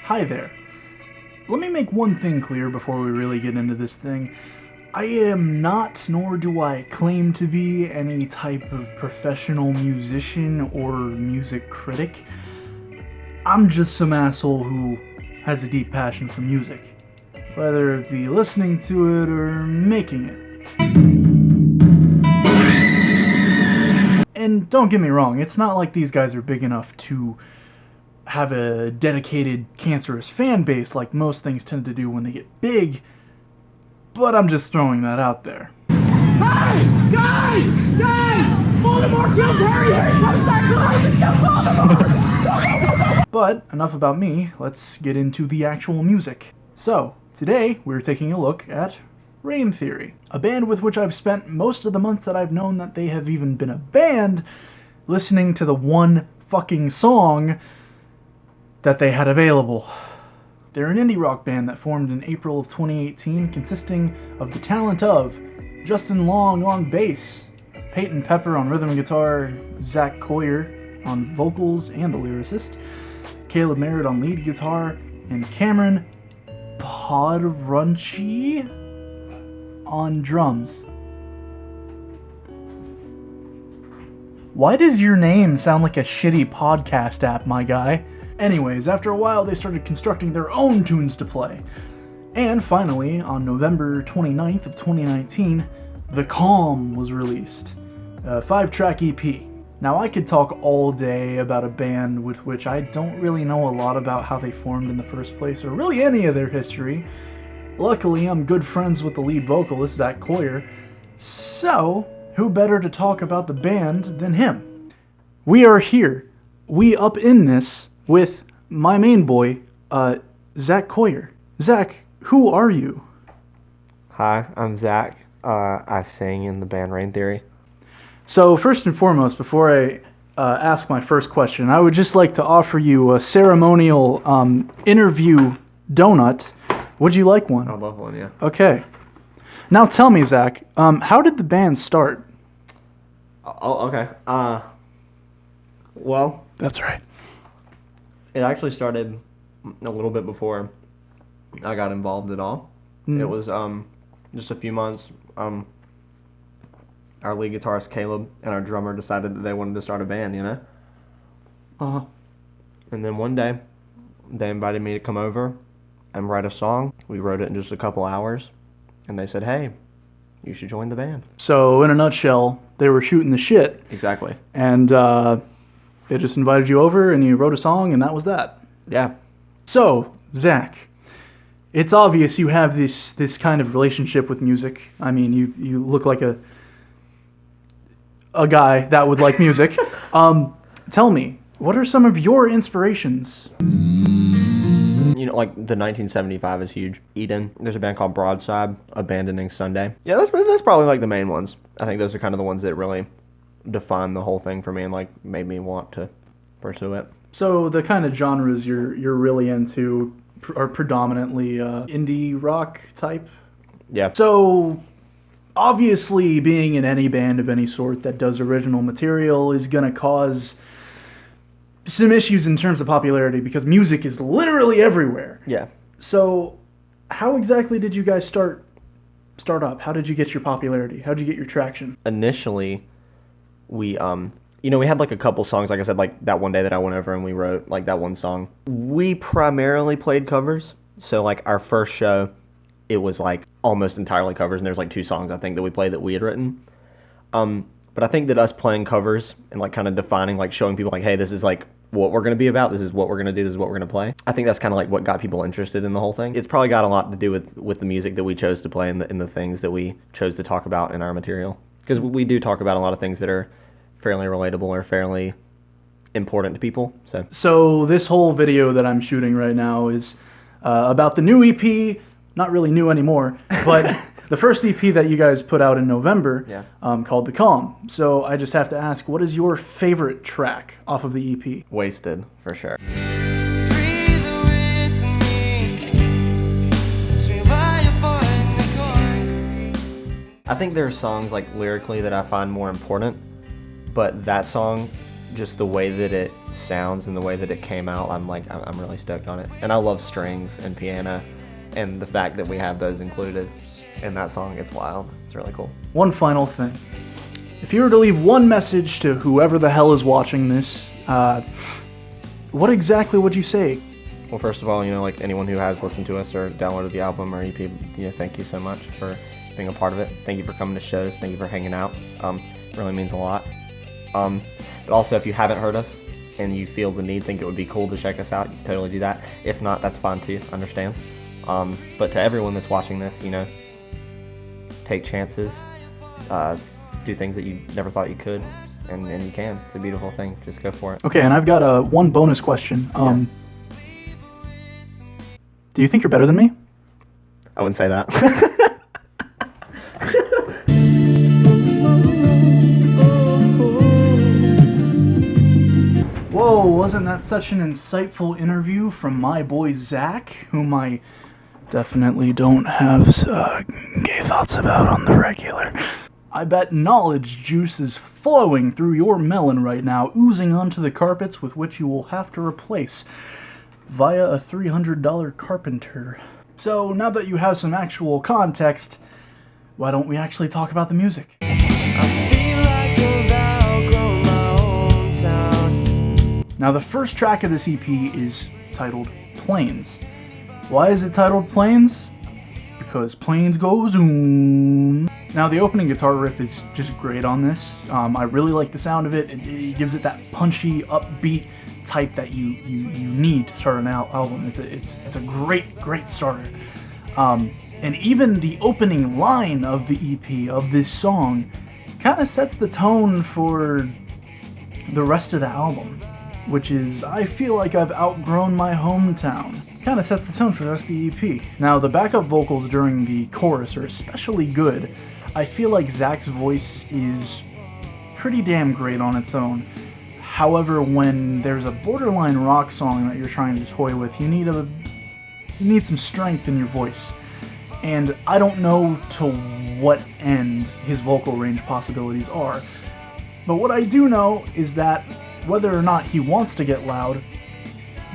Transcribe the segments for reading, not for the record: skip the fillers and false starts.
Hi there. Let me make one thing clear before we really get into this thing. I am not, nor do I claim to be, any type of professional musician or music critic. I'm just some asshole who has a deep passion for music, whether it be listening to it or making it. And don't get me wrong, it's not like these guys are big enough to have a dedicated, cancerous fan base like most things tend to do when they get big, but I'm just throwing that out there. Hey! Guys! Voldemort killed Harry! Harry comes back to life and kills Voldemort! But enough about me, let's get into the actual music. So, today we're taking a look at Rain Theory, a band with which I've spent most of the months that I've known that they have even been a band listening to the one fucking song that they had available. They're an indie rock band that formed in April of 2018, consisting of the talent of Justin Long on bass, Peyton Pepper on rhythm and guitar, Zach Collier on vocals and the lyricist, Caleb Merritt on lead guitar, and Cameron Podrunchi on drums. Why does your name sound like a shitty podcast app, my guy? Anyways, after a while they started constructing their own tunes to play. And finally, on November 29th of 2019, The Calm was released, a 5-track EP. Now I could talk all day about a band with which I don't really know a lot about how they formed in the first place, or really any of their history. Luckily, I'm good friends with the lead vocalist, Zach Collier, so who better to talk about the band than him? We are here, we up in this, with my main boy, Zach Collier. Zach, who are you? Hi, I'm Zach. I sing in the band Rain Theory. So first and foremost, before I ask my first question, I would just like to offer you a ceremonial interview donut. Would you like one? I love one, yeah. Okay. Now tell me, Zach, how did the band start? Oh, okay. Well, that's right. It actually started a little bit before I got involved at all. It was just a few months. Our lead guitarist Caleb and our drummer decided that they wanted to start a band, you know? Uh-huh. And then one day, they invited me to come over and write a song. We wrote it in just a couple hours, and they said, hey, you should join the band. So, in a nutshell, they were shooting the shit. Exactly. And they just invited you over, and you wrote a song, and that was that. Yeah. So, Zach, it's obvious you have this kind of relationship with music. I mean, you look like a guy that would like music. Tell me, what are some of your inspirations? You know, like the 1975 is huge. Eden. There's a band called Broadside, Abandoning Sunday. Yeah, that's probably like the main ones. I think those are kind of the ones that really define the whole thing for me and like made me want to pursue it. So the kind of genres you're really into are predominantly indie rock type? Yeah. So obviously being in any band of any sort that does original material is going to cause some issues in terms of popularity because music is literally everywhere. Yeah. So how exactly did you guys start up? How did you get your popularity? How did you get your traction? Initially, we we had like a couple songs, like I said, like that one day that I went over and we wrote like that one song. We primarily played covers. So like our first show, it was like almost entirely covers, and there's like 2 songs I think that we played that we had written. But I think that us playing covers and like kind of defining, like showing people like, hey, this is like what we're going to be about, this is what we're going to do, this is what we're going to play. I think that's kind of like what got people interested in the whole thing. It's probably got a lot to do with the music that we chose to play and the things that we chose to talk about in our material. Because we do talk about a lot of things that are fairly relatable or fairly important to people. So this whole video that I'm shooting right now is about the new EP, not really new anymore, but the first EP that you guys put out in November, called The Calm. So I just have to ask, what is your favorite track off of the EP? Wasted, for sure. I think there are songs like lyrically that I find more important, but that song just the way that it sounds and the way that it came out, I'm really stoked on it. And I love strings and piano, and the fact that we have those included in that song, it's wild. It's really cool. One final thing. If you were to leave one message to whoever the hell is watching this, what exactly would you say? Well, first of all, like anyone who has listened to us or downloaded the album or EP, thank you so much for being a part of it. Thank you for coming to shows. Thank you for hanging out. It really means a lot. But also, if you haven't heard us and you feel the need, think it would be cool to check us out, you can totally do that. If not, that's fine too. Understand. But to everyone that's watching this, take chances, do things that you never thought you could, and you can. It's a beautiful thing. Just go for it. Okay, and I've got one bonus question. Do you think you're better than me? I wouldn't say that. Whoa, wasn't that such an insightful interview from my boy Zach, whom I definitely don't have gay thoughts about on the regular. I bet knowledge juice is flowing through your melon right now, oozing onto the carpets with which you will have to replace via a $300 carpenter. So now that you have some actual context, why don't we actually talk about the music? Now the first track of this EP is titled Planes. Why is it titled Planes? Because planes go zoom. Now the opening guitar riff is just great on this. I really like the sound of it. It gives it that punchy, upbeat type that you need to start an album. It's a great starter. And even the opening line of the EP, of this song, kind of sets the tone for the rest of the album, which is, I feel like I've outgrown my hometown. Kind of sets the tone for the rest of the EP. Now, the backup vocals during the chorus are especially good. I feel like Zach's voice is pretty damn great on its own. However, when there's a borderline rock song that you're trying to toy with, you need some strength in your voice. And I don't know to what end his vocal range possibilities are. But what I do know is that whether or not he wants to get loud,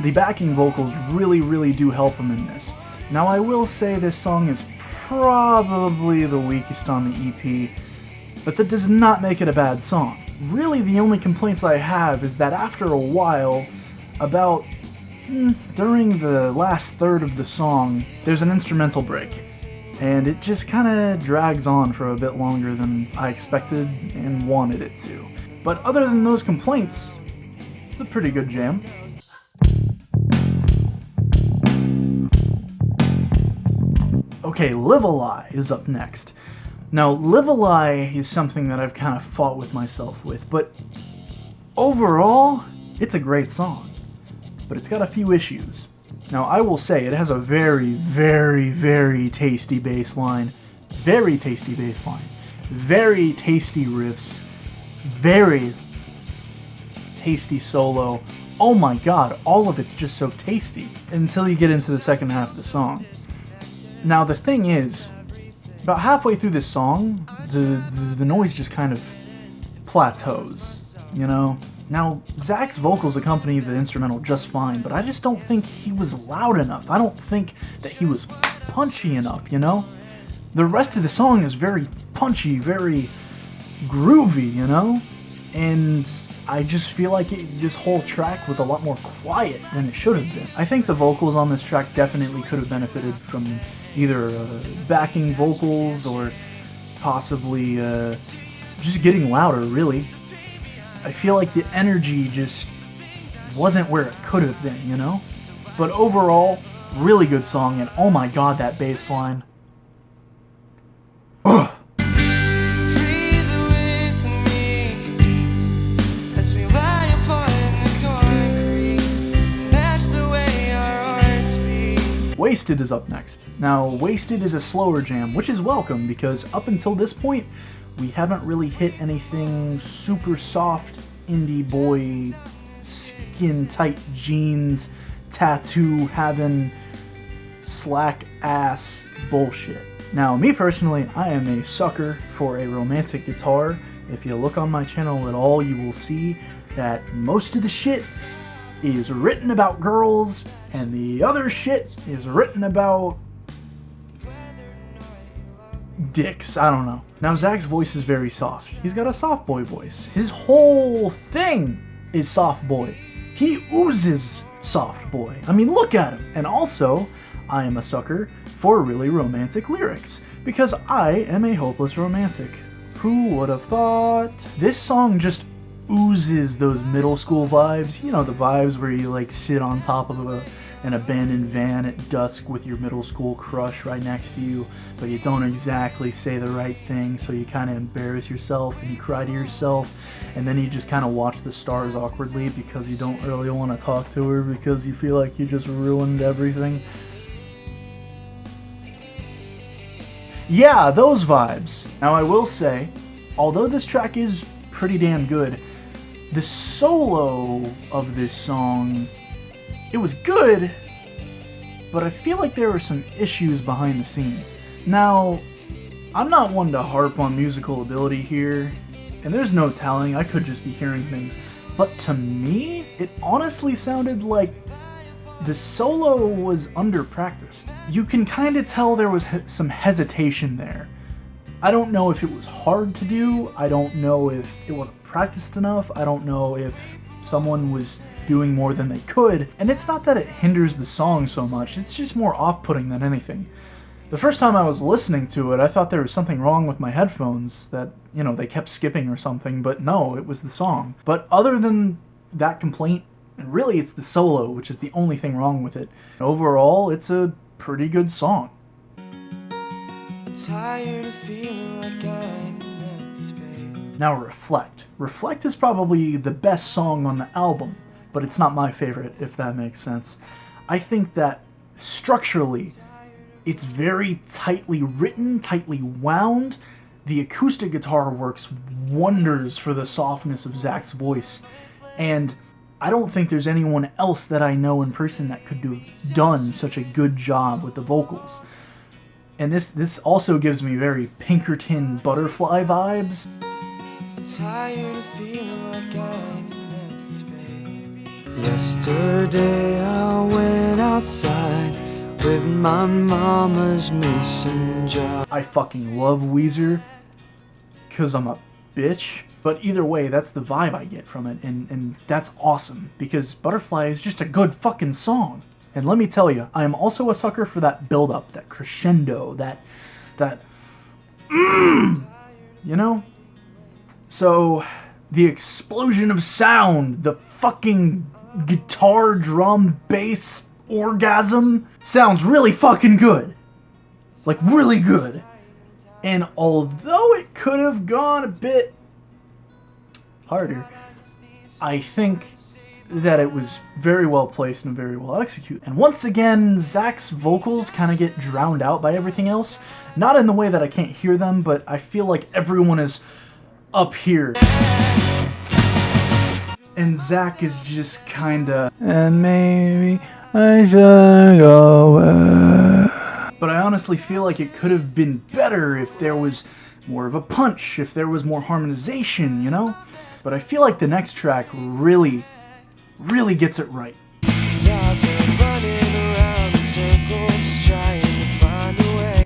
the backing vocals really do help him in this. Now I will say this song is probably the weakest on the EP, but that does not make it a bad song. Really the only complaints I have is that after a while, about during the last third of the song, there's an instrumental break. And it just kind of drags on for a bit longer than I expected and wanted it to. But other than those complaints, it's a pretty good jam. Okay, Live a Lie is up next. Now, Live a Lie is something that I've kind of fought with myself with, but overall, it's a great song. But it's got a few issues. Now, I will say it has a very tasty bass line. Very tasty bass line. Very tasty riffs. Very tasty solo. Oh my god, all of it's just so tasty. Until you get into the second half of the song. Now, the thing is, about halfway through this song, the noise just kind of plateaus, you know? Now, Zach's vocals accompany the instrumental just fine, but I just don't think he was loud enough. I don't think that he was punchy enough, you know? The rest of the song is very punchy, very groovy, you know? And I just feel like this whole track was a lot more quiet than it should have been. I think the vocals on this track definitely could have benefited from either backing vocals or possibly just getting louder, really. I feel like the energy just wasn't where it could have been, you know? But overall, really good song, and oh my god, that bass line. Ugh. Wasted is up next. Now, Wasted is a slower jam, which is welcome because up until this point, we haven't really hit anything super soft, indie boy, skin-tight jeans, tattoo-having, slack-ass bullshit. Now, me personally, I am a sucker for a romantic guitar. If you look on my channel at all, you will see that most of the shit is written about girls and the other shit is written about dicks. I don't know. Now Zach's voice is very soft. He's got a soft boy voice. His whole thing is soft boy. He oozes soft boy. I mean, look at him. And also, I am a sucker for really romantic lyrics because I am a hopeless romantic. Who would have thought? This song just oozes those middle school vibes. You know, the vibes where you like sit on top of an abandoned van at dusk with your middle school crush right next to you, but you don't exactly say the right thing, so you kind of embarrass yourself and you cry to yourself, and then you just kind of watch the stars awkwardly because you don't really want to talk to her because you feel like you just ruined everything. Yeah, those vibes. Now I will say, although this track is pretty damn good, the solo of this song, it was good, but I feel like there were some issues behind the scenes. Now, I'm not one to harp on musical ability here, and there's no telling, I could just be hearing things, but to me, it honestly sounded like the solo was under-practiced. You can kind of tell there was some hesitation there. I don't know if it was hard to do, I don't know if it wasn't practiced enough, I don't know if someone was doing more than they could, and it's not that it hinders the song so much, it's just more off-putting than anything. The first time I was listening to it, I thought there was something wrong with my headphones, that, you know, they kept skipping or something, but no, it was the song. But other than that complaint, and really it's the solo, which is the only thing wrong with it. Overall, it's a pretty good song. I'm tired of feeling like I'm in empty space. Now Reflect. Reflect is probably the best song on the album, but it's not my favorite, if that makes sense. I think that structurally, it's very tightly written, tightly wound. The acoustic guitar works wonders for the softness of Zach's voice, and I don't think there's anyone else that I know in person that could have done such a good job with the vocals. And this also gives me very Pinkerton Butterfly vibes. I'm tired of feeling like I'm in empty space. Yesterday I went outside with my mama's mason jar. I fucking love Weezer, because I'm a bitch. But either way, that's the vibe I get from it, and that's awesome, because Butterfly is just a good fucking song. And let me tell you, I am also a sucker for that build-up, that crescendo, that you know? So, the explosion of sound, the fucking guitar, drum, bass, orgasm, sounds really fucking good. Like, really good. And although it could have gone a bit harder, I think that it was very well placed and very well executed. And once again, Zach's vocals kind of get drowned out by everything else. Not in the way that I can't hear them, but I feel like everyone is up here. And Zach is just kinda, and maybe I should go away. But I honestly feel like it could have been better if there was more of a punch, if there was more harmonization, you know? But I feel like the next track really gets it right.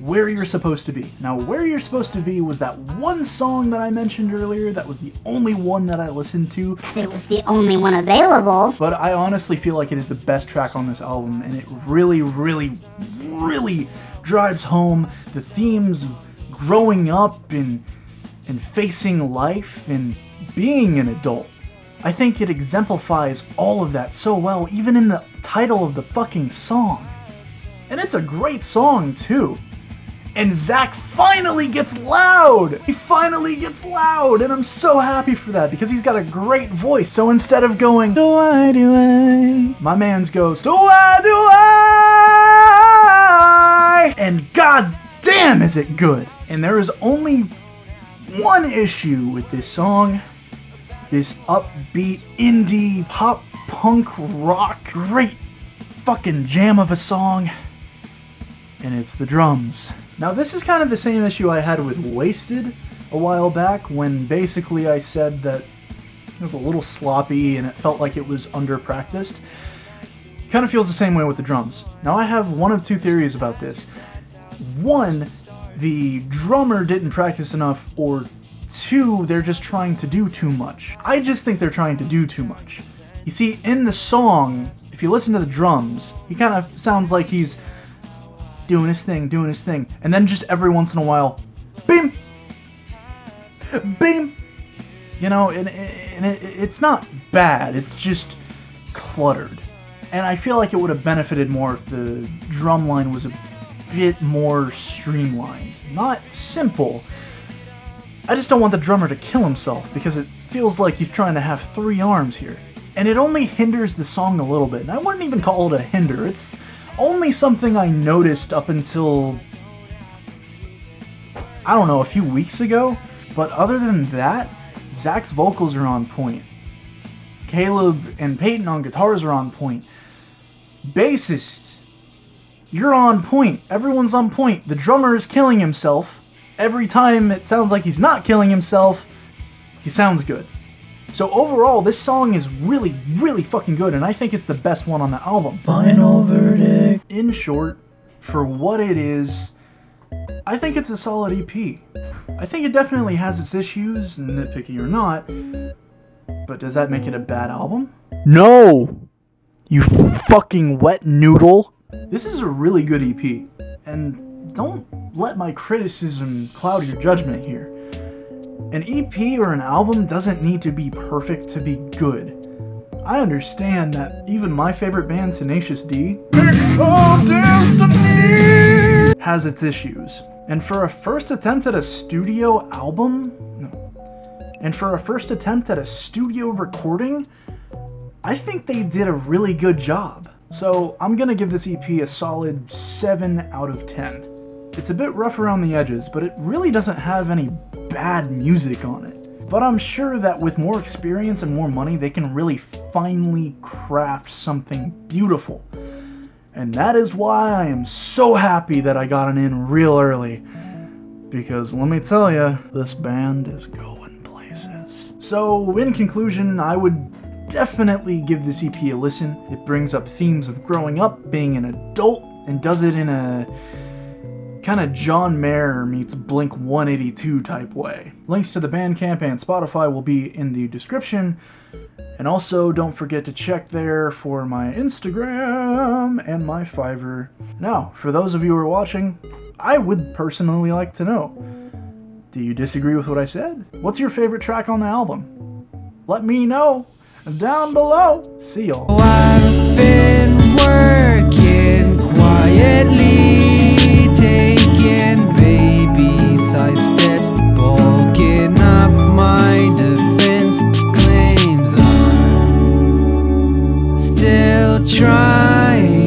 Where You're Supposed to Be. Now, Where You're Supposed to Be was that one song that I mentioned earlier that was the only one that I listened to. It was the only one available. But I honestly feel like it is the best track on this album, and it really drives home the themes of growing up and facing life and being an adult. I think it exemplifies all of that so well, even in the title of the fucking song. And it's a great song, too. And Zach finally gets loud! He finally gets loud, and I'm so happy for that, because he's got a great voice. So instead of going, do I, my man's goes, do I, and god damn is it good! And there is only one issue with this song. This upbeat, indie, pop, punk, rock, great fucking jam of a song. And it's the drums. Now this is kind of the same issue I had with Wasted a while back, when basically I said that was a little sloppy and it felt like it was under-practiced. Kind of feels the same way with the drums. Now I have one of two theories about this. One, the drummer didn't practice enough, or two, they're just trying to do too much. I just think they're trying to do too much. You see, in the song, if you listen to the drums, he kind of sounds like he's doing his thing, and then just every once in a while, beam, beam. You know, and it's not bad, it's just cluttered. And I feel like it would have benefited more if the drum line was a bit more streamlined. Not simple. I just don't want the drummer to kill himself, because it feels like he's trying to have 3 arms here. And it only hinders the song a little bit. And I wouldn't even call it a hinder. It's only something I noticed up until, I don't know, a few weeks ago. But other than that, Zach's vocals are on point. Caleb and Peyton on guitars are on point. Bassist, you're on point. Everyone's on point. The drummer is killing himself. Every time it sounds like he's not killing himself, he sounds good. So overall, this song is really, really fucking good, and I think it's the best one on the album. Final verdict. In short, for what it is, I think it's a solid EP. I think it definitely has its issues, nitpicky or not, but does that make it a bad album? No! You fucking wet noodle! This is a really good EP, and don't let my criticism cloud your judgment here. An EP or an album doesn't need to be perfect to be good. I understand that even my favorite band, Tenacious D, has its issues. And for a first attempt at a studio album, and for a first attempt at a studio recording, I think they did a really good job. So I'm gonna give this EP a solid 7 out of 10. It's a bit rough around the edges, but it really doesn't have any bad music on it. But I'm sure that with more experience and more money, they can really finely craft something beautiful. And that is why I am so happy that I got it in real early. Because let me tell you, this band is going places. So in conclusion, I would definitely give this EP a listen. It brings up themes of growing up, being an adult, and does it in a kind of John Mayer meets Blink-182 type way. Links to the Bandcamp and Spotify will be in the description. And also, don't forget to check there for my Instagram and my Fiverr. Now, for those of you who are watching, I would personally like to know, do you disagree with what I said? What's your favorite track on the album? Let me know down below. See y'all. Oh, I've been working quietly, taking baby-sized steps, bulking up my defense claims. I'm still trying